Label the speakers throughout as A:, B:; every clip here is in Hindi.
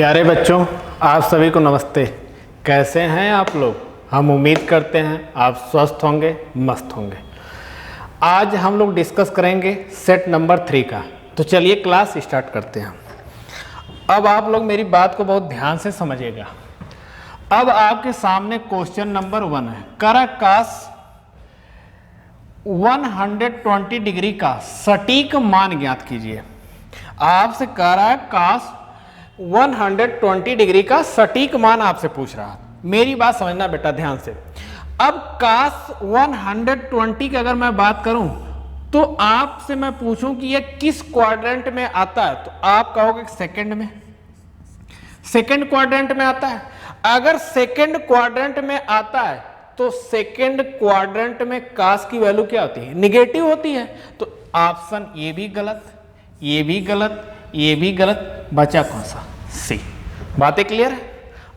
A: प्यारे बच्चों, आप सभी को नमस्ते। कैसे हैं आप लोग? हम उम्मीद करते हैं आप स्वस्थ होंगे, मस्त होंगे। आज हम लोग डिस्कस करेंगे सेट नंबर 3 का। तो चलिए क्लास स्टार्ट करते हैं। अब आप लोग मेरी बात को बहुत ध्यान से समझिएगा। अब आपके सामने क्वेश्चन नंबर 1 है। करा कास 120 डिग्री का सटीक मान ज्ञात कीजिए। आपसे कह रहा है कास 120 डिग्री का सटीक मान आपसे पूछ रहा है। मेरी बात समझना बेटा ध्यान से। अब कास 120 की अगर मैं बात करूं तो आपसे मैं पूछूं कि यह किस क्वाड्रेंट में आता है, तो आप कहोगे सेकंड में, सेकंड क्वाड्रेंट में आता है। अगर सेकंड क्वाड्रेंट में आता है तो सेकंड क्वाड्रेंट में कास की वैल्यू क्या होती है? निगेटिव होती है। तो ऑप्शन ये भी गलत, ये भी गलत, ये भी गलत, बचा कौन सा? सी। बातें क्लियर है?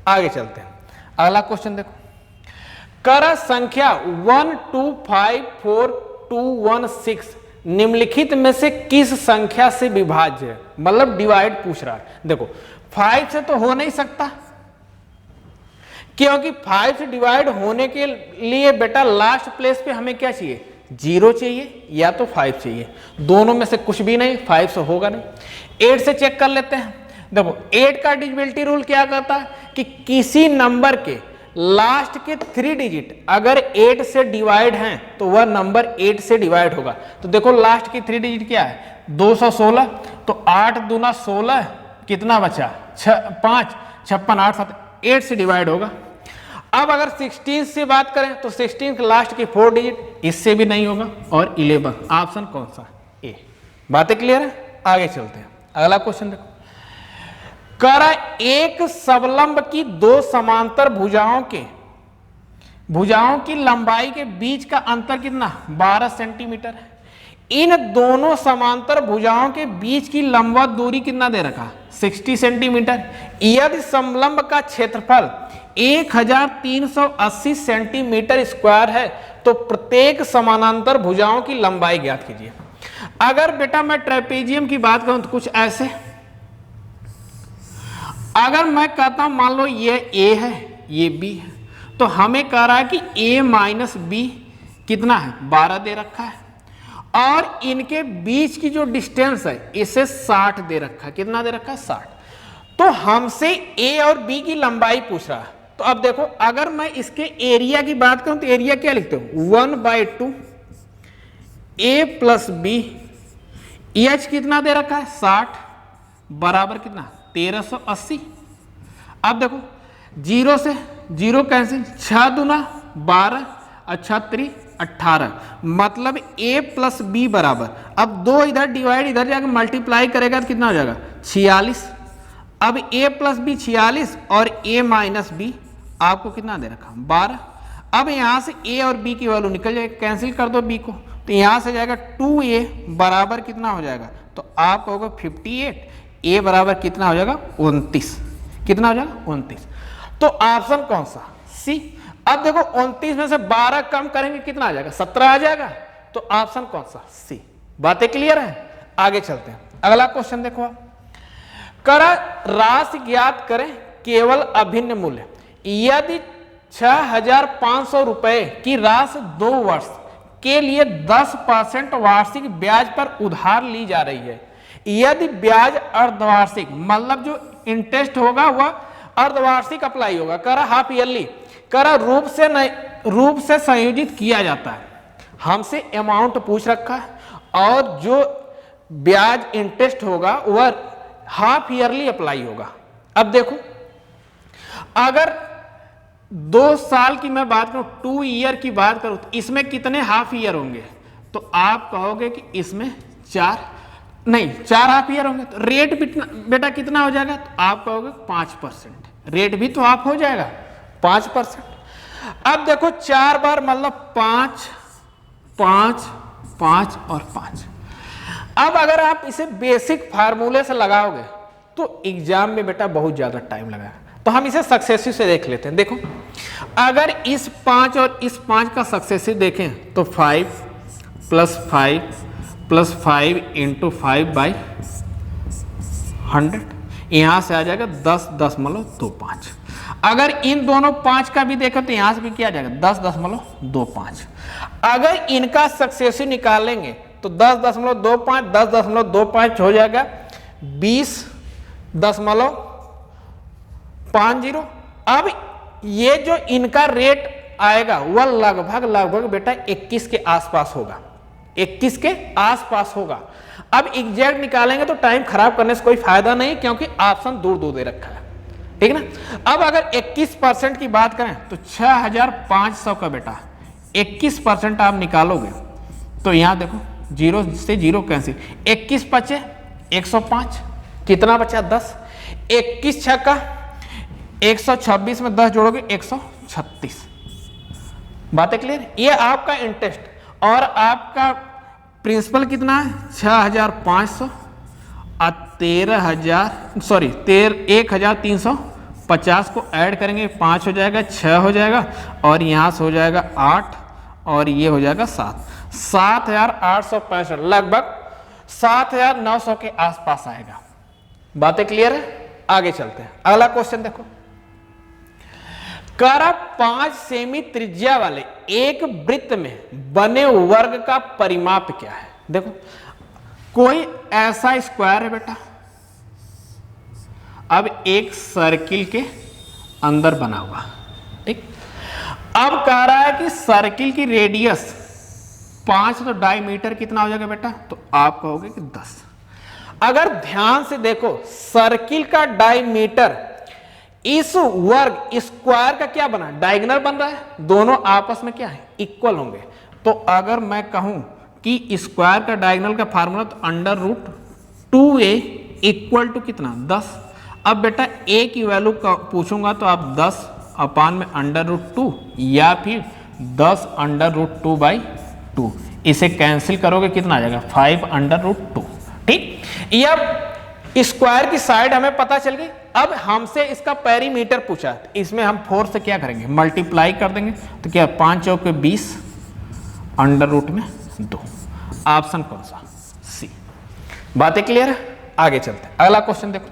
A: आगे चलते हैं। अगला क्वेश्चन देखो। कर संख्या 1254216 निम्नलिखित में से किस संख्या से विभाज्य है? मतलब डिवाइड पूछ रहा है। देखो 5 से तो हो नहीं सकता, क्योंकि 5 से डिवाइड होने के लिए बेटा लास्ट प्लेस पे हमें क्या चाहिए? 0 चाहिए या तो 5 चाहिए। दोनों में से कुछ भी नहीं, 5 से होगा नहीं। 8 से चेक कर लेते हैं। देखो 8 का डिविजिबिलिटी रूल क्या कहता है कि किसी नंबर के लास्ट के 3 डिजिट अगर 8 से डिवाइड हैं तो वह नंबर 8 से डिवाइड होगा। तो देखो लास्ट की 3 डिजिट क्या है? 216। तो 8 दूना 16, कितना बचा? 5, 56, 8, 7, 8 से डिवाइड होगा। अब अगर 16 से बात करें तो 16 के लास्ट की 4 डिजिट, इससे भी नहीं होगा। और 11, ऑप्शन कौन सा? ए। बातें क्लियर है? आगे चलते हैं। अगला क्वेश्चन देखो। करा एक सबलंब की 2 समांतर भुजाओं की लंबाई के बीच का अंतर कितना? 12 सेंटीमीटर है। इन दोनों समांतर भुजाओं के बीच की लंबवत दूरी कितना दे रखा? 60 सेंटीमीटर। यदि समलंब का क्षेत्रफल 1380 सेंटीमीटर स्क्वायर है तो प्रत्येक समानांतर भुजाओं की लंबाई ज्ञात कीजिए। अगर बेटा मैं ट्रेपेजियम की बात करूं तो कुछ ऐसे, अगर मैं कहता हूं मान लो ये ए है, ये बी है, तो हमें कह रहा है कि ए माइनस बी कितना है? 12 दे रखा है। और इनके बीच की जो डिस्टेंस है इसे 60 दे रखा है। कितना दे रखा है? 60। तो हमसे ए और बी की लंबाई पूछ रहा है। तो अब देखो अगर मैं इसके एरिया की बात करूं तो एरिया क्या लिखते हो? 1/2 ए प्लस बी। एच कितना दे रखा है? 60 बराबर कितना? 1380। अब देखो 0 से 0 कैंसिल, 6 दूना 12, अच्छा 3 18, मतलब a प्लस बी बराबर, अब 2 इधर डिवाइड इधर जाकर मल्टीप्लाई करेगा तो कितना हो जाएगा? 46। अब a प्लस बी 46 और a माइनस बी आपको कितना दे रखा? 12। अब यहां से a और b की वैल्यू निकल जाएगी, कैंसिल कर दो b को, तो यहां से जाएगा 2a बराबर कितना हो जाएगा? तो आप कहोगे 58। a बराबर कितना हो जाएगा? 29। कितना हो जाएगा? 29। तो ऑप्शन कौन सा? सी। अब देखो 29 में से 12 कम करेंगे कितना आ जाएगा? 17 आ जाएगा। तो ऑप्शन कौन सा? सी। बातें क्लियर है? आगे चलते हैं। अगला क्वेश्चन देखो आप। करा राशि ज्ञात करें केवल अभिन्न मूल्य। यदि 6500 रुपए की राशि 2 वर्ष के लिए 10% वार्षिक ब्याज पर उधार ली जा रही है, यदि ब्याज अर्धवार्षिक, मतलब जो इंटरेस्ट होगा वह अर्धवार्षिक अप्लाई होगा, करा हाफ ईयरली, करा रूप से संयोजित किया जाता है। हमसे अमाउंट पूछ रखा है और जो ब्याज इंटरेस्ट होगा वह हाफ ईयरली अप्लाई होगा। अब देखो अगर 2 साल की मैं बात करूं, 2 ईयर की बात करूं तो इसमें कितने हाफ ईयर होंगे? तो आप कहोगे कि इसमें 4 हाफ ईयर होंगे। तो रेट बेटा कितना हो जाएगा? तो आप कहोगे 5%। रेट भी तो आप हो जाएगा 5%। अब देखो 4 बार मतलब 5, 5, 5 और 5। अब अगर आप इसे बेसिक फार्मूले से लगाओगे तो एग्जाम में बेटा बहुत ज्यादा टाइम लगेगा। तो हम इसे सक्सेसिव से देख लेते हैं। देखो अगर इस 5 और इस 5 का सक्सेसिव देखें तो 5 + 5 + 5 × 5/100, यहां से आ जाएगा 10.25। अगर इन दोनों 5 का भी देखो तो यहां से भी क्या आ जाएगा 10.25। अगर इनका सक्सेसिव निकालेंगे तो 10.25 10.25 हो जाएगा 20.50। अब ये जो इनका रेट आएगा वह लगभग बेटा 21 के आसपास होगा, 21 के आसपास होगा। अब एग्जैक्ट निकालेंगे तो टाइम खराब करने से कोई फायदा नहीं, क्योंकि ऑप्शन दूर दूर दे रखा है, ठीक ना। अब अगर 21% की बात करें तो 6500 का बेटा 21% आप निकालोगे तो यहां देखो 0 से 0 कैंसिल, 21 बचे 105, कितना बचा 10, 21 छक्का 126 में 10 जोड़ोगे 136। बातें क्लियर। ये आपका इंटरेस्ट और आपका प्रिंसिपल कितना है 6500 और 1350 को ऐड करेंगे 5 हो जाएगा, 6 हो जाएगा और यहाँ से हो जाएगा 8 और ये हो जाएगा 7, 7865, लगभग 7900 के आसपास आएगा। बातें क्लियर है। आगे चलते हैं, अगला क्वेश्चन देखो। करा 5 सेमी त्रिज्या वाले एक वृत्त में बने वर्ग का परिमाप क्या है। देखो कोई ऐसा स्क्वायर है बेटा, अब एक सर्किल के अंदर बना हुआ, ठीक। अब कह रहा है कि सर्किल की रेडियस 5, तो डायमीटर कितना हो जाएगा बेटा, तो आप कहोगे कि 10। अगर ध्यान से देखो सर्किल का डायमीटर इस वर्ग स्क्वायर का क्या बना, डायगोनल बन रहा है, दोनों आपस में क्या है इक्वल होंगे। तो अगर मैं कहूं कि स्क्वायर का डायगोनल का फार्मूला तो √2a इक्वल टू कितना 10। अब बेटा a की वैल्यू पूछूंगा तो आप 10 अपान में √2 या फिर 10 √2/2, इसे कैंसिल करोगे कितना आ जाएगा 5 √2, ठीक। या स्क्वायर की साइड हमें पता चल गई। अब हमसे इसका पेरीमीटर पूछा, इसमें हम 4 से क्या करेंगे मल्टीप्लाई कर देंगे, तो क्या 5 चौके 20 √2। ऑप्शन कौन सा, सी। बातें क्लियर है। आगे चलते हैं, अगला क्वेश्चन देखो।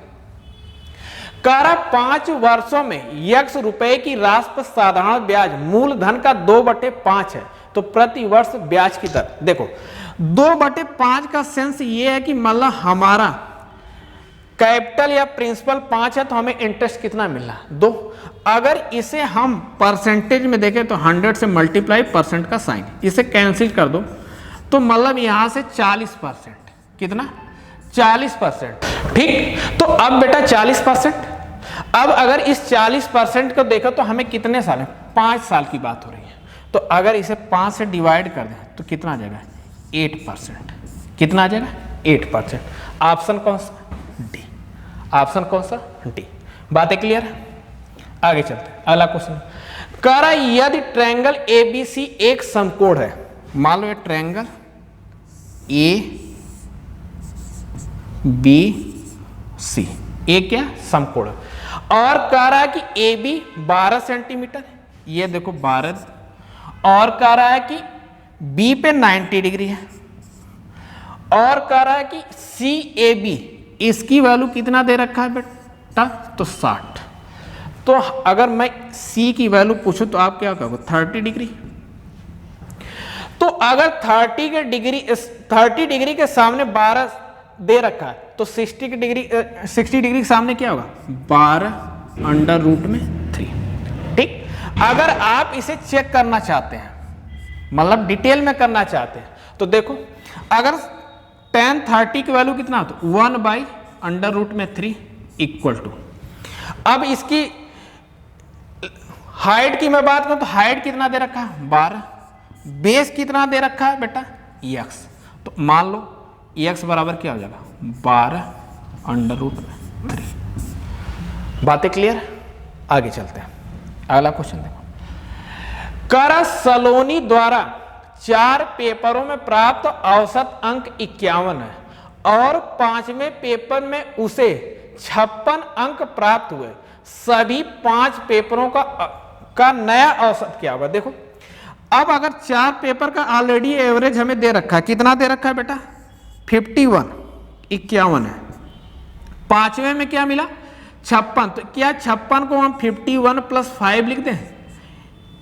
A: करा 5 वर्षों में x रुपए की राशि पर साधारण ब्याज मूलधन का 2/5 है, तो प्रति वर्ष ब्याज की दर। देखो 2/5 का सेंस ये है कि मतलब हमारा कैपिटल या प्रिंसिपल 5 है तो हमें इंटरेस्ट कितना मिल रहा है 2। अगर इसे हम परसेंटेज में देखें तो 100 से मल्टीप्लाई परसेंट का साइन, इसे कैंसिल कर दो तो मतलब यहां से 40%, कितना 40%, ठीक। तो अब बेटा 40%, अब अगर इस 40% को देखो तो हमें कितने साल है 5 साल की बात हो रही है। तो अगर इसे 5 से डिवाइड कर दें तो कितना आ जाएगा 8%, कितना आ जाएगा 8%। ऑप्शन कौन सा, डी। ऑप्शन कौन सा, डी। बातें क्लियर है। आगे चलते हैं, अगला क्वेश्चन। करा यदि ट्रायंगल एबीसी एक समकोण है, मान लो ये ट्रायंगल ABC ए क्या समकोण, और कह रहा है कि AB 12 सेंटीमीटर, ये देखो 12, और कह रहा है कि B पे 90 डिग्री है, और कह रहा है कि CAB इसकी वैल्यू कितना दे रखा है बेटा, तो 60। तो अगर मैं C की वैल्यू पूछूं तो आप क्या कहोगे 30 डिग्री। तो अगर 30 डिग्री के सामने 12 दे रखा है तो 60 डिग्री के सामने क्या होगा 12√3, ठीक। अगर आप इसे चेक करना चाहते हैं, मतलब डिटेल में करना चाहते हैं, तो देखो अगर tan 30 की वैल्यू कितना हो तो 1/√3 इक्वल टू, अब इसकी हाइट की मैं बात करूं तो हाइट कितना दे रखा है 12, बेस कितना दे रखा है बेटा x, तो मान लो x बराबर क्या हो जाएगा 12√3। बातें क्लियर। आगे चलते हैं, अगला क्वेश्चन देखो। करा सलोनी द्वारा 4 पेपरों में प्राप्त औसत अंक 51 है और 5वें पेपर में उसे 56 अंक प्राप्त हुए, सभी 5 पेपरों का नया औसत क्या होगा। देखो अब अगर 4 पेपर का ऑलरेडी एवरेज हमें दे रखा है, कितना दे रखा है बेटा 51 है, पांचवें में क्या मिला 56, तो क्या 56 को हम 51 + 5 लिख दें?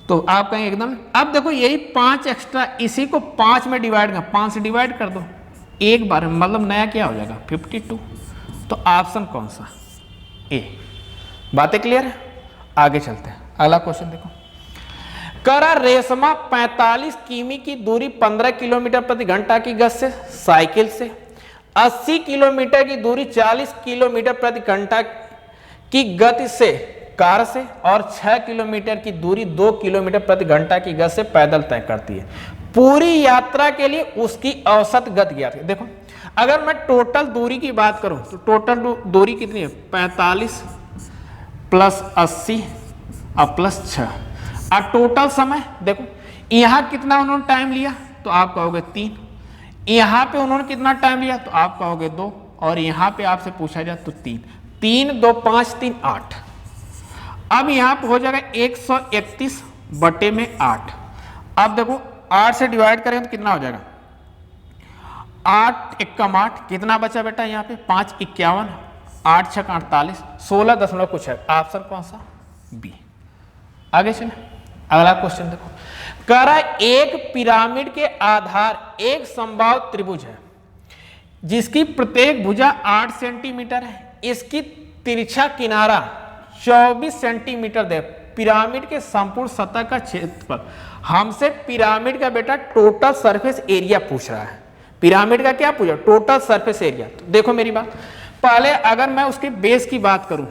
A: तो आप कहेंगे एकदम। अब देखो यही 5 एक्स्ट्रा, इसी को 5 में डिवाइड कर, 5 से डिवाइड कर दो एक बार में, मतलब नया क्या हो जाएगा 52। तो ऑप्शन कौन सा? ए। बातें क्लियर है? आगे चलते हैं, अगला क्वेश्चन देखो। करा रेशमा 45 किमी की दूरी 15 किलोमीटर प्रति घंटा की गति से साइकिल से, 80 किलोमीटर की दूरी 40 किलोमीटर प्रति घंटा की गति से कार से, और 6 किलोमीटर की दूरी 2 किलोमीटर प्रति घंटा की गति से पैदल तय करती है। पूरी यात्रा के लिए उसकी औसत गति ज्ञात है। देखो अगर मैं टोटल दूरी की बात करूं तो टोटल दूरी कितनी है? 45 + 80 और +6। और टोटल समय देखो, यहां कितना उन्होंने टाइम लिया तो आप कहोगे 3, यहां पे उन्होंने कितना टाइम लिया तो आप कहोगे 2, और यहां पे आपसे पूछा जाए तो 3। 3 2 5 3 8। अब यहां पे हो जाएगा 131/8। अब देखो 8 से डिवाइड करें तो कितना हो जाएगा? 8 × 8 कितना बचा बेटा यहाँ पे? 5 = 51, 8 × 6 = 48, 16 दशमलव कुछ है। ऑप्शन कौन सा? बी। आगे चले, अगला क्वेश्चन देखो। कह रहा है एक पिरामिड के आधार एक समबाहु त्रिभुज है जिसकी प्रत्येक भुजा 8 सेंटीमीटर है, इसकी तिरछा किनारा 24 सेंटीमीटर दे। पिरामिड के संपूर्ण सतह का क्षेत्रफल, हमसे पिरामिड का बेटा टोटल सरफेस एरिया पूछ रहा है। पिरामिड का क्या पूछा? Total surface area. तो देखो मेरी बात, पहले अगर मैं उसके बेस की बात करूं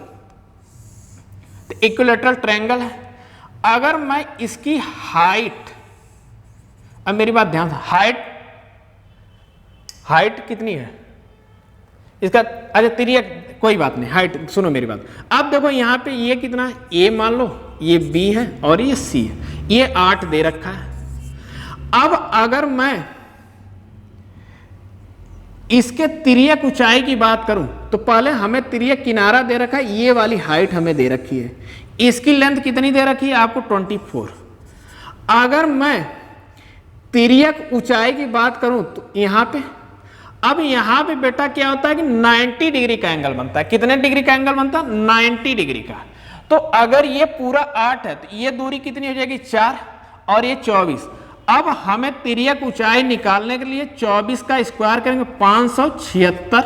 A: तो इक्विलैटरल ट्रायंगल है। अगर मैं इसकी हाइट, अब मेरी बात ध्यान से, हाइट कितनी है इसका? अरे तिरिया कोई बात नहीं, हाइट सुनो मेरी बात। अब देखो यहां पे ये कितना है? ए मान लो, ये बी है और ये सी है, ये 8 दे रखा है। अब अगर मैं इसके तिर्यक ऊंचाई की बात करूं तो पहले हमें तिर्यक किनारा दे रखा है, ये वाली हाइट हमें दे रखी है। इसकी लेंथ कितनी दे रखी है आपको? 24। अगर मैं तिर्यक ऊंचाई की बात करूं तो यहां पे, अब यहां पे बेटा क्या होता है कि 90 डिग्री का एंगल बनता है। कितने डिग्री का एंगल बनता है? 90 डिग्री का। तो अगर ये पूरा 8 है तो ये दूरी कितनी हो जाएगी? 4 और ये 24। अब हमें तिर्यक ऊंचाई निकालने के लिए 24 का स्क्वायर करेंगे, 576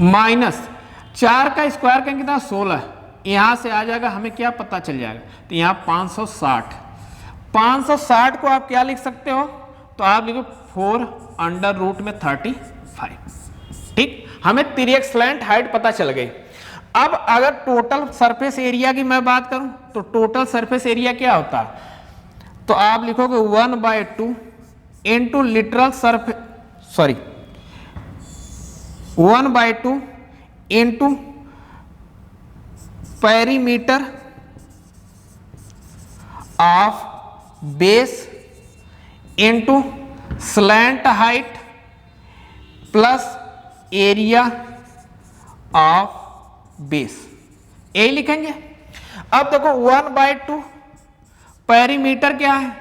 A: माइनस 4 का स्क्वायर करेंगे कितना? 16। यहां से आ जाएगा, हमें क्या पता चल जाएगा? तो यहां 560 को आप क्या लिख सकते हो? तो आप लिखो 4√35। ठीक, हमें तिर्यक स्लैंट हाइट पता चल गई। अब अगर टोटल सरफेस एरिया की मैं बात करूं तो टोटल सरफेस एरिया क्या होता है? तो आप लिखोगे 1/2 into literal surface, 1/2 into perimeter of base into slant height plus area of base, यही लिखेंगे। अब देखो 1/2 पेरीमीटर क्या है?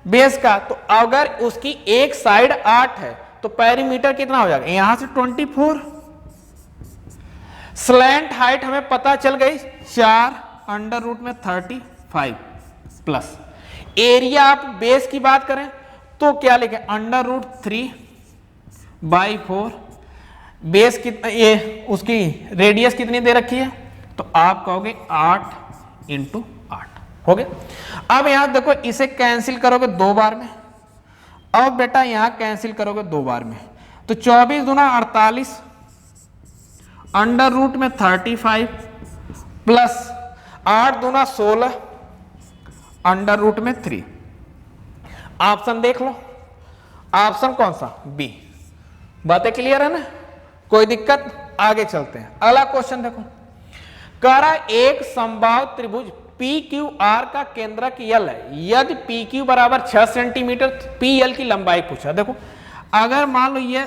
A: बेस का। तो अगर उसकी एक साइड 8 है तो पेरीमीटर कितना हो जाएगा? यहां से 24। स्लैंट हाइट हमें पता चल गई 4√35 प्लस एरिया आप बेस की बात करें तो क्या लिखें? √3/4। बेस कितना, ये उसकी रेडियस कितनी दे रखी है? तो आप कहोगे 8 × 8 हो गया। अब यहां देखो, इसे कैंसिल करोगे 2 बार में, अब बेटा यहां कैंसिल करोगे 2 बार में, तो 24 दूना 48 √35 प्लस 8 दूना 16 √3। ऑप्शन देख लो, ऑप्शन कौन सा? बी। बातें क्लियर है ना? कोई दिक्कत? आगे चलते हैं, अगला क्वेश्चन देखो। कह रहा एक समबाहु त्रिभुज PQR का केंद्रक L है, यदि PQ बराबर 6 सेंटीमीटर, PL की लंबाई पूछा। देखो अगर मान लो ये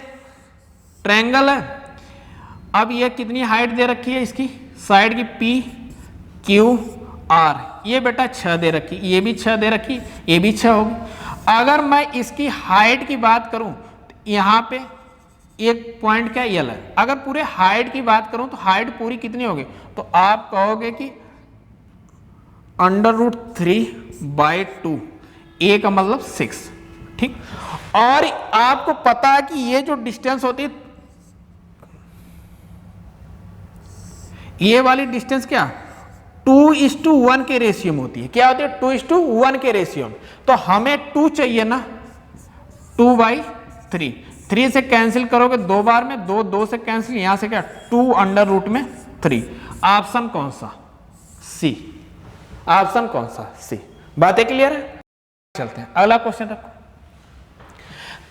A: ट्रायंगल है, अब ये कितनी हाइट दे रखी है इसकी साइड की? PQR, ये बेटा 6 दे रखी, ये भी 6 दे रखी, ये भी 6 होगी। अगर मैं इसकी हाइट की बात करूं तो यहां पे एक पॉइंट क्या यल है, अगर पूरे हाइट की बात करूं तो हाइट पूरी कितनी होगी, तो आप कहोगे कि √3/2, ए का मतलब 6, ठीक। और आपको पता है कि ये जो डिस्टेंस होती है, ये वाली डिस्टेंस क्या 2:1 के रेशियो में होती है। क्या होती है 2:1 के रेशियो में। तो हमें 2 चाहिए ना, 2/3, 3 से कैंसिल करोगे 2 बार में, 2 से कैंसिल, यहां से क्या 2√3। ऑप्शन कौन सा, सी। ऑप्शन कौन सा, सी। बातें क्लियर है। चलते हैं अगला क्वेश्चन रखो।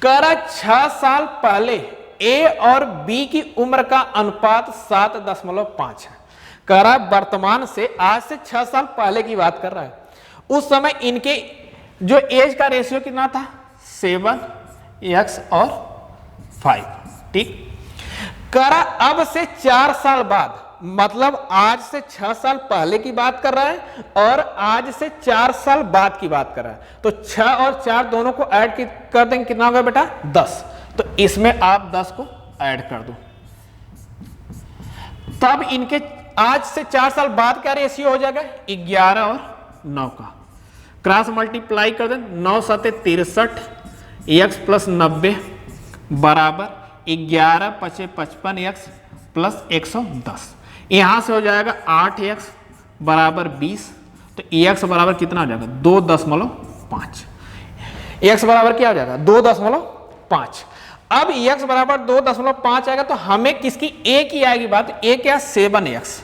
A: करा 6 साल पहले ए और बी की उम्र का अनुपात 7.5 है। करा वर्तमान से आज से 6 साल पहले की बात कर रहा है। उस समय इनके जो एज का रेशियो कितना था 7x और 5, ठीक। करा अब से 4 साल बाद, मतलब आज से 6 साल पहले की बात कर रहा है और आज से 4 साल बाद की बात कर रहा है। तो 6 और 4 दोनों को ऐड कर देंगे, कितना होगा बेटा 10। तो इसमें आप 10 को ऐड कर दो, तब इनके आज से 4 साल बाद का रेशियो हो जाएगा 11 और 9 का। क्रॉस मल्टीप्लाई कर दें, 9 7 63, x + 90 बराबर 11 5 55, x + 110। यहां से हो जाएगा 8x बराबर 20। तो x बराबर कितना हो जाएगा 2.5। x बराबर क्या हो जाएगा 2.5। अब x बराबर 2.5 आएगा तो हमें किसकी a की आएगी बात, a क्या 7x।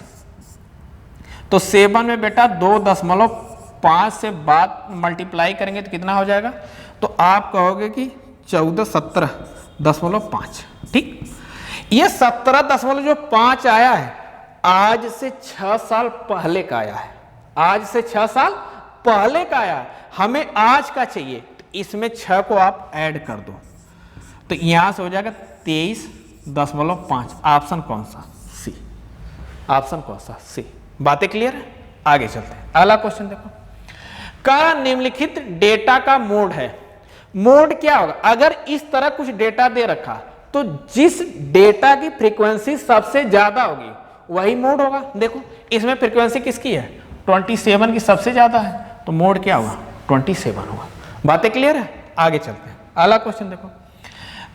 A: तो 7 में बेटा 2.5 से बाद मल्टीप्लाई करेंगे तो कितना हो जाएगा, तो आप कहोगे कि 17.5, ठीक। ये 17.5 आया है आज से 6 साल पहले का आया है, आज से 6 साल पहले का आया है। हमें आज का चाहिए, तो इसमें 6 को आप ऐड कर दो, तो यहां से हो जाएगा 23.5। ऑप्शन कौन सा, सी। ऑप्शन कौन सा, सी। बातें क्लियर है। आगे चलते हैं अगला क्वेश्चन देखो। का निम्नलिखित डेटा का मोड है। मोड क्या होगा, अगर इस तरह कुछ डेटा दे रखा तो जिस डेटा की फ्रीक्वेंसी सबसे ज्यादा होगी वही मोड होगा। देखो इसमें फ्रीक्वेंसी किसकी है 27 की सबसे ज्यादा है, तो मोड क्या होगा 27 होगा। बातें क्लियर है। आगे चलते हैं अगला क्वेश्चन देखो।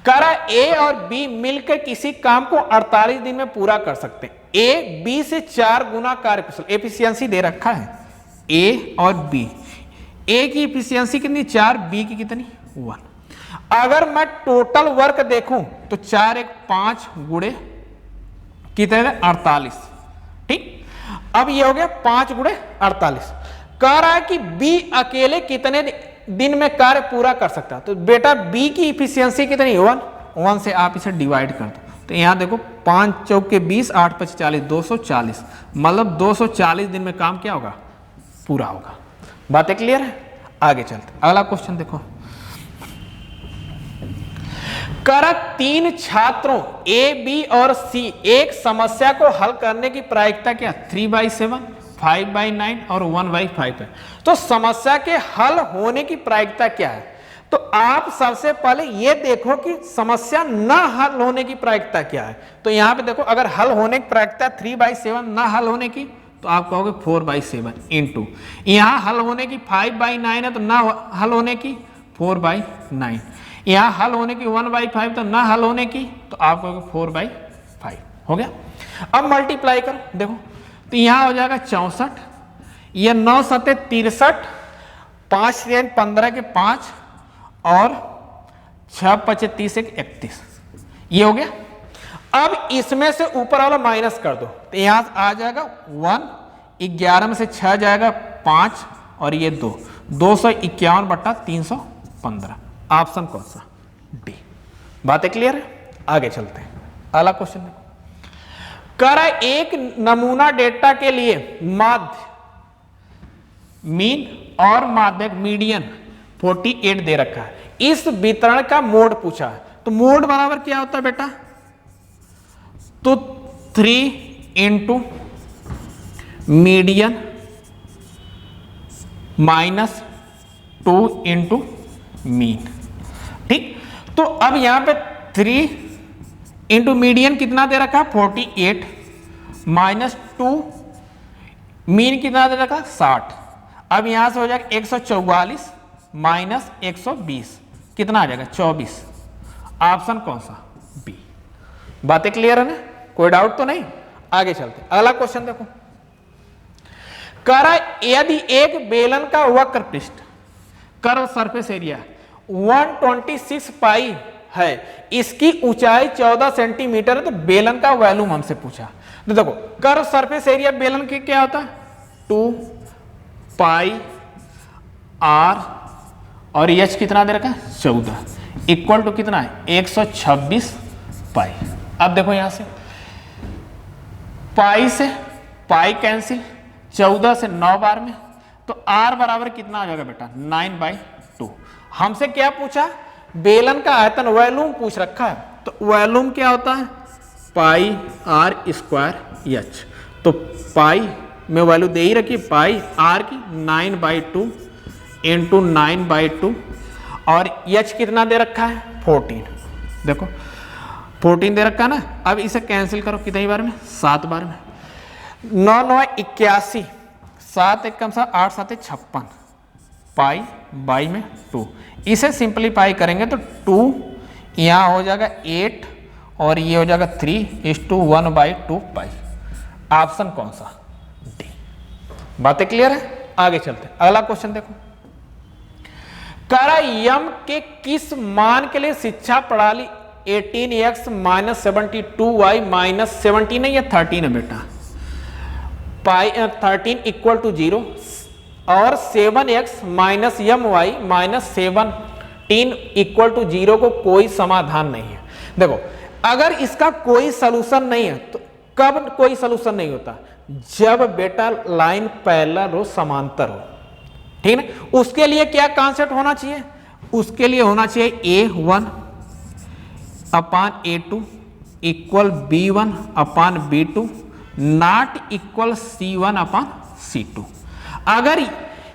A: करा ए और बी मिलकर किसी काम को 48 दिन में पूरा कर सकते हैं। ए बी से 4 गुना कार्यकुशल, एफिशिएंसी दे रखा है ए और बी। ए की एफिशिएंसी कितनी 4, बी की कितनी 1। अगर मैं टोटल वर्क देखूं तो 4 1 5 गुणे कितने 48, ठीक। अब ये हो गया 5 गुणे 48। कह रहा है कि बी अकेले कितने दिन में कार्य पूरा कर सकता है, तो बेटा बी की इफिशियंसी कितनी 1 से आप इसे डिवाइड कर दो। तो यहां देखो 5 चौके 20, 8 5 40, 240, मतलब 240 दिन में काम क्या होगा पूरा होगा। बातें क्लियर है। आगे चलते अगला क्वेश्चन देखो। कर 3 छात्रों ए बी और सी एक समस्या को हल करने की प्रायिकता क्या 3/7, 5/9 और 1/5 है। तो समस्या के हल होने की प्रायिकता क्या है, तो आप सबसे पहले ये देखो कि समस्या ना हल होने की प्रायिकता क्या है। तो यहां पे देखो अगर हल होने की प्रायिकता 3/7, ना हल होने की तो आप कहोगे 4/7 इंटू, यहां हल होने की 5/9 है तो ना हल होने की 4/9, यहां हल होने की 1/5 तो ना हल होने की तो आप कहोगे 4/5 हो गया। अब मल्टीप्लाई करो देखो, तो यहां हो जाएगा 64, ये 9 7 63, 5 3 15 के 5 और 6 5 30 31, ये हो गया। अब इसमें से ऊपर वाला माइनस कर दो, तो यहां आ जाएगा 1, 11 में से 6 जाएगा 5 और ये 2, 251/315। ऑप्शन कौन सा डी। बातें क्लियर है। आगे चलते हैं अगला क्वेश्चन देखो। करा एक नमूना डेटा के लिए माध्य मीन और माध्यक मीडियन 48 दे रखा है। इस वितरण का मोड पूछा है, तो मोड बराबर क्या होता है बेटा, तो 3 into median minus 2 into mean. ठीक, तो अब यहां पे 3 इंटू मीडियन कितना दे रखा है 48 माइनस 2 मीन कितना दे रखा 60। अब यहां से हो जाएगा 144 माइनस 120 कितना आ जाएगा 24। ऑप्शन कौन सा? बी। बातें क्लियर है ना, कोई डाउट तो नहीं? आगे चलते, अगला क्वेश्चन देखो। करा यदि एक बेलन का वक्र पृष्ठ कर्व सरफेस एरिया 126 पाई है, इसकी ऊंचाई 14 सेंटीमीटर है, तो बेलन का वॉल्यूम हमसे पूछा। तो देखो कर्व सरफेस एरिया बेलन के क्या होता है 2 पाई आर और एच कितना दे रखा है 14 इक्वल टू कितना है 126 पाई। अब देखो यहां से पाई से पाई कैंसिल, 14 से 9 बार में, तो आर बराबर कितना आ जाएगा बेटा 9/2। हमसे क्या पूछा? बेलन का आयतन वॉल्यूम पूछ रखा है, तो वॉल्यूम क्या होता है पाई आर स्क्वायर एच। तो पाई में वैल्यू दे ही रखी पाई आर की 9/2 इंटू 9/2 और एच कितना दे रखा है 14। देखो 14 दे रखा है ना। अब इसे कैंसिल करो कितनी बार में 7 बार में। 9 9 81 7 1 7 8 7 56 पाई बाई में 2। इसे सिंपलीफाई करेंगे तो 2 यहाँ हो जाएगा 8 और ये हो जाएगा 3:1/2 पाई। ऑप्शन कौन सा? डी। बातें क्लियर है? आगे चलते अगला क्वेश्चन देखो। करा यम के किस मान के लिए शिक्षा प्रणाली 18x माइनस 72y माइनस 17 है या 13 है बेटा? पाई 13 इक्वल टू 0 और 7x minus m y minus 17 equal to 0 को कोई समाधान नहीं है। देखो अगर इसका कोई सलूशन नहीं है तो कब कोई सलूशन नहीं होता? जब बेटा लाइन पैरेलल हो समांतर हो। ठीक है, उसके लिए क्या कॉन्सेप्ट होना चाहिए? उसके लिए होना चाहिए A1 upon A2 equal B1 upon B2 not equal C1 upon C2। अगर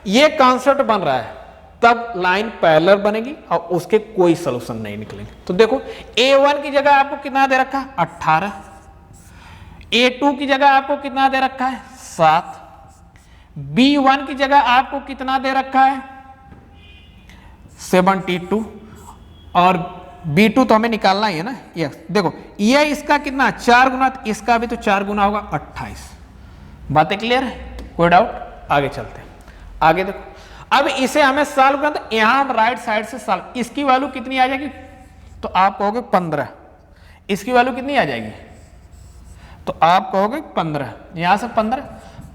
A: ये कॉन्सेप्ट बन रहा है तब लाइन पैरेलल बनेगी और उसके कोई सलूशन नहीं निकलेंगे। तो देखो A1 की जगह आपको कितना दे रखा है 18, A2 की जगह आपको कितना दे रखा है 7, B1 की जगह आपको कितना दे रखा है 72 और B2 तो हमें निकालना ही है ना। ये देखो ये इसका कितना 4 गुना, इसका भी तो 4 गुना होगा 28। बातें क्लियर है? कोई डाउट? आगे चलते हैं। आगे देखो अब इसे हमें सॉल्व करना, तो यहां हम राइट साइड से सॉल्व। इसकी वैल्यू कितनी आ जाएगी? तो आप कहोगे 15। इसकी वैल्यू कितनी आ जाएगी? तो आप कहोगे 15। यहां से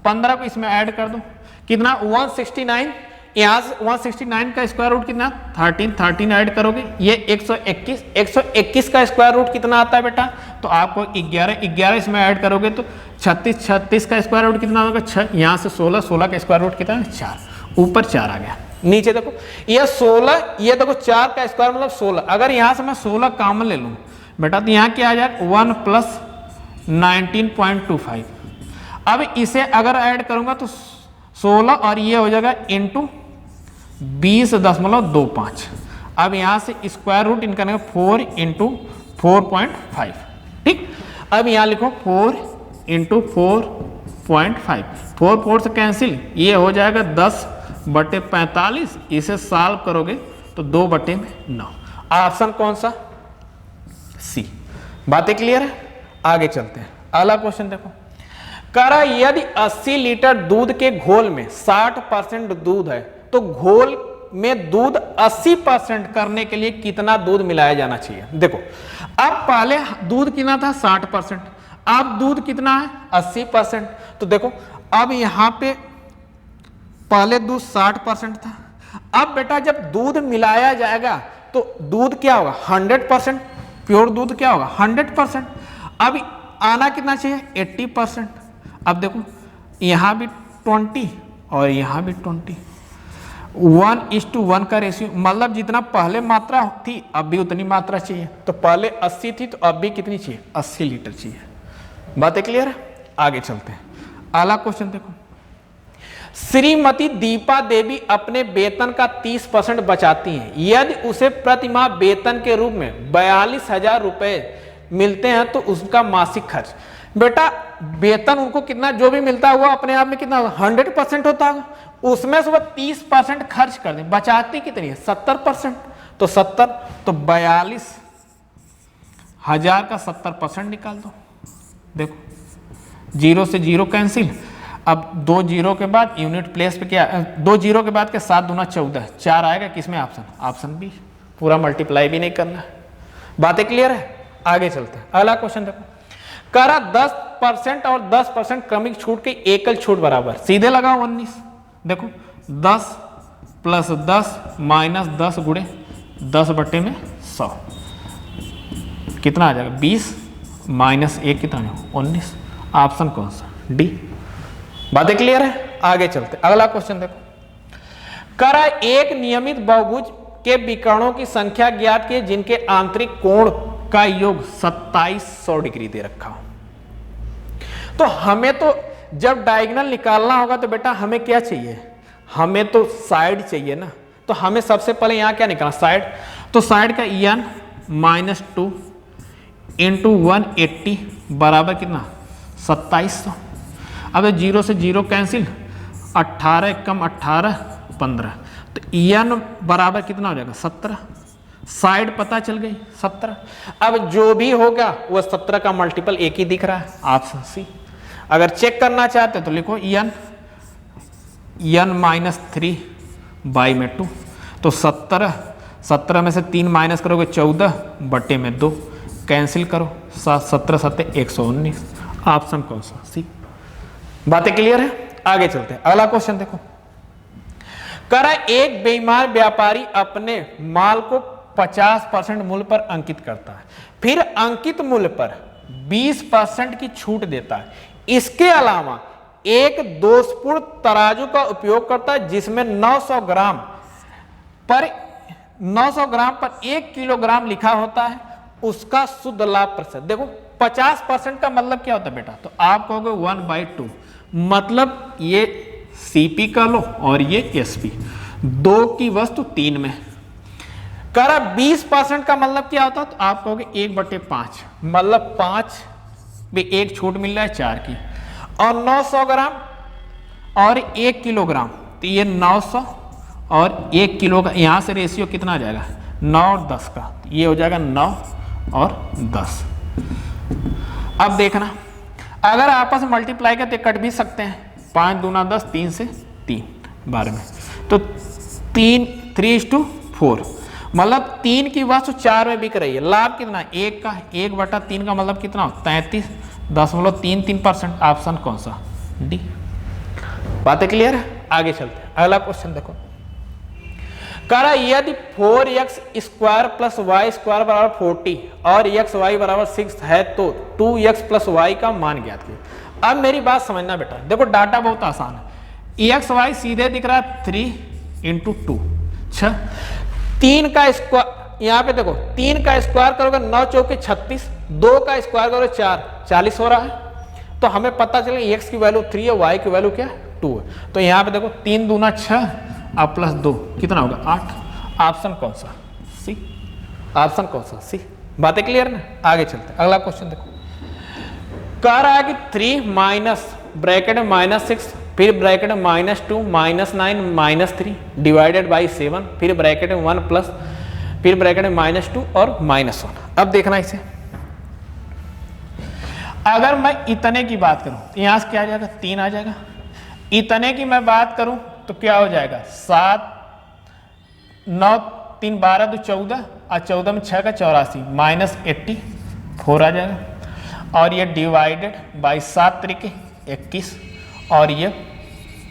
A: 15 को इसमें ऐड कर दो कितना 169। यहां से 169 का स्क्वायर रूट कितना 13 ऐड करोगे ये 121 का स्क्वायर रूट कितना आता है बेटा? तो आपको 11 इसमें ऐड करोगे तो 36 का स्क्वायर रूट कितना होगा 6। यहाँ से 16 का स्क्वायर रूट कितना है 4। ऊपर 4 आ गया, नीचे देखो ये 16, ये देखो 4 का स्क्वायर मतलब 16। अगर यहाँ से मैं 16 कॉमन ले लूँ बेटा तो यहाँ क्या आ जाएगा 1 प्लस 19.25। अब इसे अगर ऐड करूंगा तो 16 और ये हो जाएगा इंटू 20.25। अब यहां से स्क्वायर रूट इनका 4 इंटू 4.5। ठीक, अब यहां लिखो 4 इंटू 4.5। 4 से कैंसिल, ये हो जाएगा 10/45। इसे सॉल्व करोगे तो 2/9। ऑप्शन कौन सा? सी। बातें क्लियर है? आगे चलते हैं। अगला क्वेश्चन देखो। करा यदि 80 लीटर दूध के घोल में 60% दूध है तो घोल में दूध 80% करने के लिए कितना दूध मिलाया जाना चाहिए? देखो अब पहले दूध कितना था 60%, अब दूध कितना है 80%। तो देखो अब यहां पे पहले दूध 60% था, अब बेटा जब दूध मिलाया जाएगा तो दूध क्या होगा 100%। प्योर दूध क्या होगा 100%। अब आना कितना चाहिए 80%। अब देखो यहां भी 20 और यहां भी 20, 1:1 का रेशियो, मतलब जितना पहले मात्रा थी अब भी उतनी मात्रा चाहिए। तो पहले 80 थी तो अब भी कितनी चाहिए 80 लीटर चाहिए। बातें क्लियर है? आगे चलते हैं। अगला क्वेश्चन देखो। श्रीमती दीपा देवी अपने वेतन का 30% बचाती हैं। यदि उसे प्रति माह वेतन के रूप में 42,000 रुपए मिलते हैं तो उसका मासिक खर्च, बेटा वेतन उनको कितना जो भी मिलता है वो अपने आप में कितना 100% होता है, उसमें से वो 30% खर्च कर दें, बचाती कितनी है 70%, तो 70 तो 42,000 का 70% निकाल दो। देखो 0 से 0 कैंसिल, अब 2 जीरो के बाद यूनिट प्लेस पे क्या, 2 जीरो के बाद के 7 दूना 14, 4 आएगा किसमें ऑप्शन, ऑप्शन बी, पूरा मल्टीप्लाई भी नहीं करना है। बातें क्लियर है, आगे चलते हैं। अगला क्वेश्चन देखो, करा 10% और 10% क्रमिक छूट के एकल छूट बराबर, सीधे लगाओ 19। देखो 10 प्लस 10 माइनस 10 गुणे 10 बट्टे में 100 कितना आ जाएगा 20 माइनस 1 कितना है 19, ऑप्शन कौन सा, डी। बातें क्लियर है, आगे चलते। अगला क्वेश्चन देखो, करा एक नियमित बहुभुज के विकर्णों की संख्या ज्ञात की जिनके आंतरिक कोण का योग 2700 डिग्री दे रखा हो। तो हमें तो जब डायगोनल निकालना होगा तो बेटा हमें क्या चाहिए, हमें तो साइड चाहिए ना, तो हमें सबसे पहले यहां क्या निकालना, साइड। तो साइड का n -2 इंटू 180 बराबर कितना 2700। अब 0 से 0 कैंसिल, 18 कम 18 15, तो n बराबर कितना हो जाएगा 17, साइड पता चल गई 17। अब जो भी होगा वह 17 का मल्टीपल एक ही दिख रहा है, ऑप्शन सी। अगर चेक करना चाहते तो लिखो n -3 बाई में 2, तो 17 में से 3 माइनस करोगे 14 बट्टे में 2, कैंसिल करो 17 7 119, ऑप्शन कौन सा, सी। बातें क्लियर है, आगे चलते हैं। अगला क्वेश्चन देखो, करा एक बेईमान व्यापारी अपने माल को 50% मूल्य पर अंकित करता है, फिर अंकित मूल्य पर 20% की छूट देता है। इसके अलावा एक दोषपूर्ण तराजू का उपयोग करता है जिसमें 900 ग्राम पर 1 किलोग्राम लिखा होता है, उसका शुद्ध लाभ प्रतिशत। देखो 50% का मतलब क्या होता है बेटा, तो आप कहोगे 1/2, मतलब ये सीपी का लो और ये एसपी, 2 की वस्तु 3 में। करा 20% का मतलब क्या होता है, तो आप कहोगे 1/5, मतलब 5 भी 1 छूट मिल रहा है 4 की, और 900 ग्राम और 1 किलोग्राम, तो ये 900 और 1 किलो का यहां से रेशियो कितना आ जाएगा 9 और 10 का, ये हो जाएगा 9 और 10। अब देखना अगर आपस में मल्टीप्लाई करते कट भी सकते हैं, 5 दूना 10, 3 से 3 12 में, तो 3:4, मतलब 3 की वस्तु 4 में बिक रही है। लाभ कितना 1 का, 1/3 का मतलब कितना 33.33%, ऑप्शन कौन सा, डी। बातें क्लियर है, आगे चलते हैं। अगला क्वेश्चन देखो, करा यदि 4x² + y² बराबर 40 और xy बराबर 6 है तो 2x + y का मान ज्ञात कीजिए। अब मेरी बात समझना बेटा, देखो डाटा बहुत आसान है, xy सीधे दिख रहा है 3 × 2 6, 3 का स्क्वायर यहाँ पे देखो 3 का स्क्वायर करोगे 9 चौके 36, 2 का स्क्वायर करोगे 4 40 हो रहा है, तो हमें पता चले x की वैल्यू 3 है, y की वैल्यू क्या 2 है, तो यहाँ पे देखो 3 दूना 6 अब +2 कितना होगा 8, ऑप्शन कौन सा, सी। ऑप्शन कौन सा, सी। बातें क्लियर ना, आगे चलते हैं। अगला क्वेश्चन देखो, कह रहा है कि 3 माइनस ब्रैकेट में -6 फिर ब्रैकेट में -2 -9 -3 डिवाइडेड बाई 7 फिर ब्रैकेट में 1 प्लस फिर ब्रैकेट में -2 और -1। अब देखना इसे, अगर मैं इतने की बात करूं तो यहां से क्या आ जाएगा 3 आ जाएगा, इतने की मैं बात करूं तो क्या हो जाएगा 7 9 3 12 2 14 और 14 में 6 का 84 -84 आ जाएगा, और ये डिवाइडेड बाई 7 तरीके 21 और ये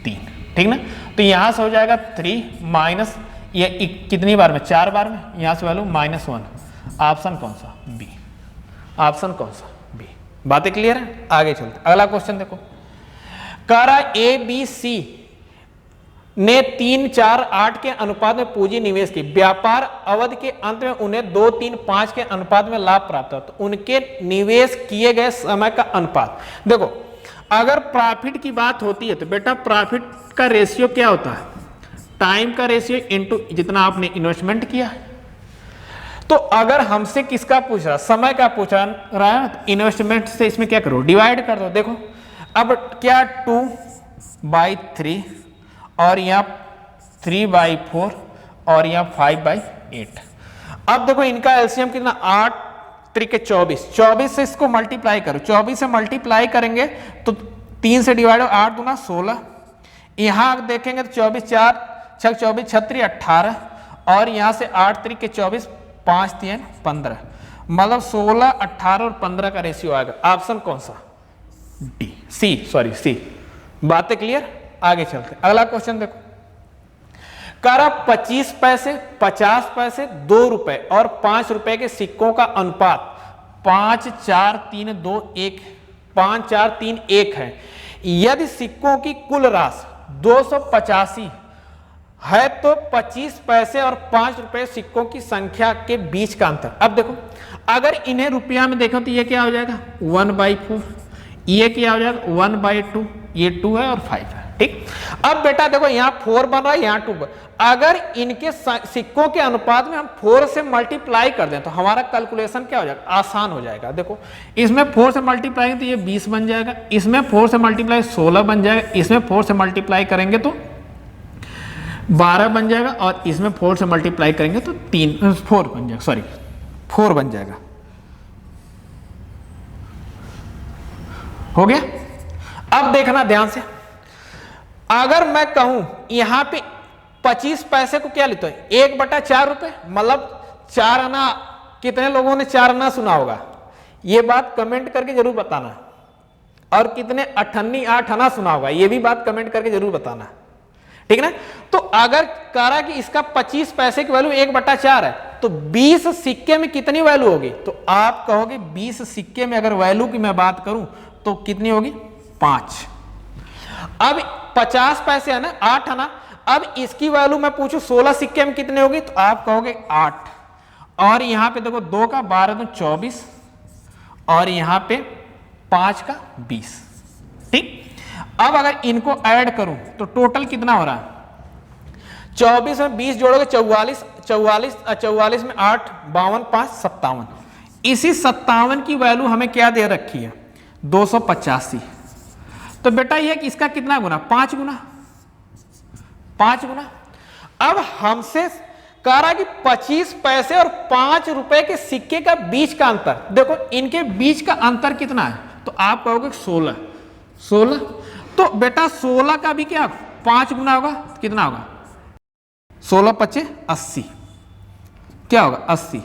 A: 3, ठीक ना। तो यहां से हो जाएगा 3 माइनस ये कितनी बार में 4 बार में, यहां से वैल्यू -1, ऑप्शन कौन सा, बी। ऑप्शन कौन सा, बी। बातें क्लियर है, आगे चलते। अगला क्वेश्चन देखो, कह रहा ABC ने 3 4 8 के अनुपात में पूंजी निवेश की, व्यापार अवधि के अंत में उन्हें 2 3 5 के अनुपात में लाभ प्राप्त हुआ, तो उनके निवेश किए गए समय का अनुपात। देखो अगर प्रॉफिट की बात होती है तो बेटा प्रॉफिट का रेशियो क्या होता है, टाइम का रेशियो इनटू जितना आपने इन्वेस्टमेंट किया। तो अगर हमसे किसका पूछ रहा, समय का पूछ रहा है, तो इन्वेस्टमेंट से इसमें क्या करो, डिवाइड कर दो। देखो अब क्या 2/3 और यहाँ 3/4 और यहाँ 5/8। अब देखो इनका एलसीएम कितना, 8 त्रिके 24, 24 से इसको मल्टीप्लाई करो, 24 से मल्टीप्लाई करेंगे तो 3 से डिवाइड हो, 8 दूना 16। यहाँ देखेंगे तो 24 4 6 24 36 18 और यहाँ से 8 त्रिके 24 5 3 15, मतलब 16 18 और 15 का रेशियो आएगा। ऑप्शन कौन सा, डी, सी, सॉरी सी। बातें क्लियर, आगे चलते। अगला क्वेश्चन देखो, करा 25 पैसे 50 पैसे 2 रुपए और 5 रुपए के सिक्कों का अनुपात 5 4 3 2 1 5 4 3 1 है। यदि सिक्कों की कुल राशि 285 है तो 25 पैसे और 5 रुपए सिक्कों की संख्या के बीच का अंतर। अब देखो अगर इन्हें रुपया में देखो तो ये क्या हो जाएगा 1/4, ये क्या हो जाएगा 1/2, ये 2 है और 5 है, ठीक। अब बेटा देखो यहाँ 4 बन रहा है, यहाँ 2 अगर इनके सिक्कों के अनुपात में हम 4 से मल्टीप्लाई कर दें तो हमारा कैलकुलेशन क्या हो जाएगा, आसान हो जाएगा। देखो इसमें 4 से मल्टीप्लाई तो ये 20 बन जाएगा, इसमें 4 से मल्टीप्लाई 16 बन जाएगा, इसमें 4 से मल्टीप्लाई करेंगे तो 12 बन जाएगा और इसमें 4 से मल्टीप्लाई करेंगे तो 4 बन जाएगा, सॉरी 4 बन जाएगा। हो गया। अब देखना ध्यान से, अगर मैं कहूं यहां पे 25 पैसे को क्या लेते हैं 1/4 रुपए, मतलब 4 आना। कितने लोगों ने 4 आना सुना होगा, ये बात कमेंट करके जरूर बताना। और कितने 8 आना सुना होगा, ये भी बात कमेंट करके जरूर बताना, ठीक ना। तो अगर कह रहा कि इसका 25 पैसे की वैल्यू 1/4 है तो 20 सिक्के में कितनी वैल्यू होगी, तो आप कहोगे 20 सिक्के में अगर वैल्यू की मैं बात करूं तो कितनी होगी 5। अब 50 पैसे है ना, 8 है ना। अब इसकी वैल्यू मैं पूछूं 16 सिक्के में कितने होगी, तो आप कहोगे 8। और यहां पे देखो 2 का 12 तो 24 और यहां पे 5 का 20, ठीक। अब अगर इनको ऐड करूं तो टोटल कितना हो रहा है, 24 में 20 जोड़ोगे 44, 44 में 8 52 5 57। इसी 57 की वैल्यू हमें क्या दे रखी है 285। तो बेटा ये इसका कितना गुना 5 गुना 5 गुना। अब हमसे कह रहा कि 25 पैसे और 5 रुपए के सिक्के का बीच का अंतर, देखो इनके बीच का अंतर कितना है, तो आप कहोगे 16। तो बेटा 16 का भी क्या 5 गुना होगा, कितना होगा 16 5 80, क्या होगा 80।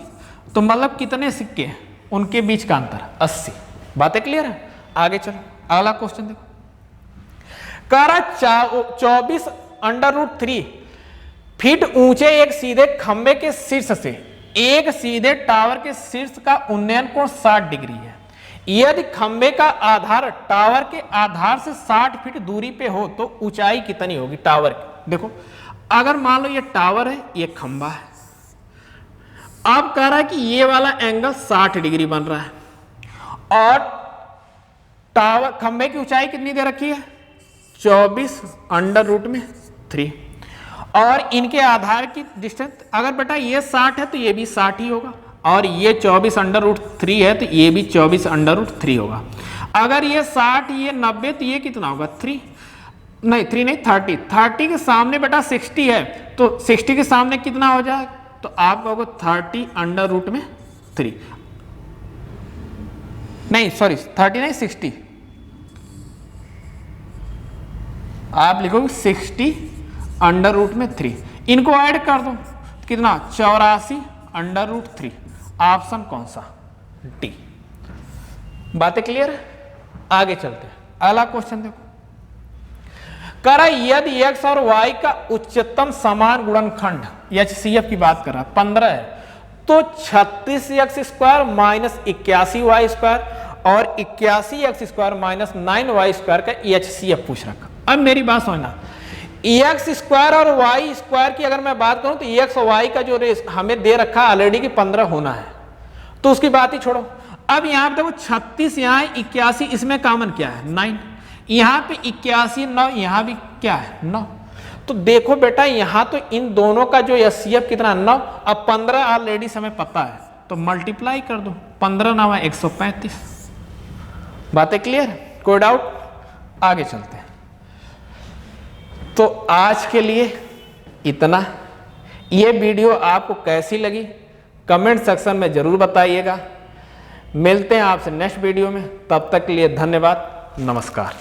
A: तो मतलब कितने सिक्के हैं उनके बीच का अंतर 80। बातें क्लियर है, आगे चलो अगला क्वेश्चन देखो। कह रहा 24√3 फीट ऊंचे एक सीधे खंबे के शीर्ष से एक सीधे टावर के शीर्ष का उन्नयन कोण 60 डिग्री है। यदि खंबे का आधार टावर के आधार से 60 फीट दूरी पे हो तो ऊंचाई कितनी होगी टावर की। देखो अगर मान लो ये टावर है, ये खंबा है, अब कह रहा है कि ये वाला एंगल 60 डिग्री बन रहा है और टावर खंबे की ऊंचाई कितनी दे रखी है 24√3 और इनके आधार की डिस्टेंस, अगर बेटा ये 60 है तो ये भी 60 ही होगा और ये 24√3 है तो ये भी 24√3 होगा। अगर ये 60 ये 90 तो ये कितना होगा 3 नहीं 30 के सामने बेटा 60 है तो 60 के सामने कितना हो जाएगा, तो आप कहोगे 30√3 नहीं सॉरी 30 नहीं 60, आप लिखोगे 60√3। इनको ऐड कर दो कितना 84√3। ऑप्शन कौन सा डी। बातें क्लियर है, आगे चलते हैं अगला क्वेश्चन देखो। कह रहा यदि x और y का उच्चतम समान गुणनखंड HCF की बात कर रहा है 15 है तो 36x² माइनस 81y² और 81x² - 9y² का HCF पूछ रखा। अब मेरी बात समझना, x² और y² की अगर मैं बात करूं तो x और y का जो रेस हमें दे रखा है ऑलरेडी कि 15 होना है तो उसकी बात ही छोड़ो। अब यहां पे देखो 36 यहां है 81 इसमें कॉमन क्या है 9, यहाँ पे 81 9, यहाँ भी क्या है 9। तो देखो बेटा यहाँ तो इन दोनों का जो HCF कितना 9, अब 15 ऑलरेडी हमें पता है तो मल्टीप्लाई कर दो, 15 9 135। बातें क्लियर? कोई डाउट? आगे चलते हैं। तो आज के लिए इतना। ये वीडियो आपको कैसी लगी कमेंट सेक्शन में जरूर बताइएगा। मिलते हैं आपसे नेक्स्ट वीडियो में, तब तक के लिए धन्यवाद, नमस्कार।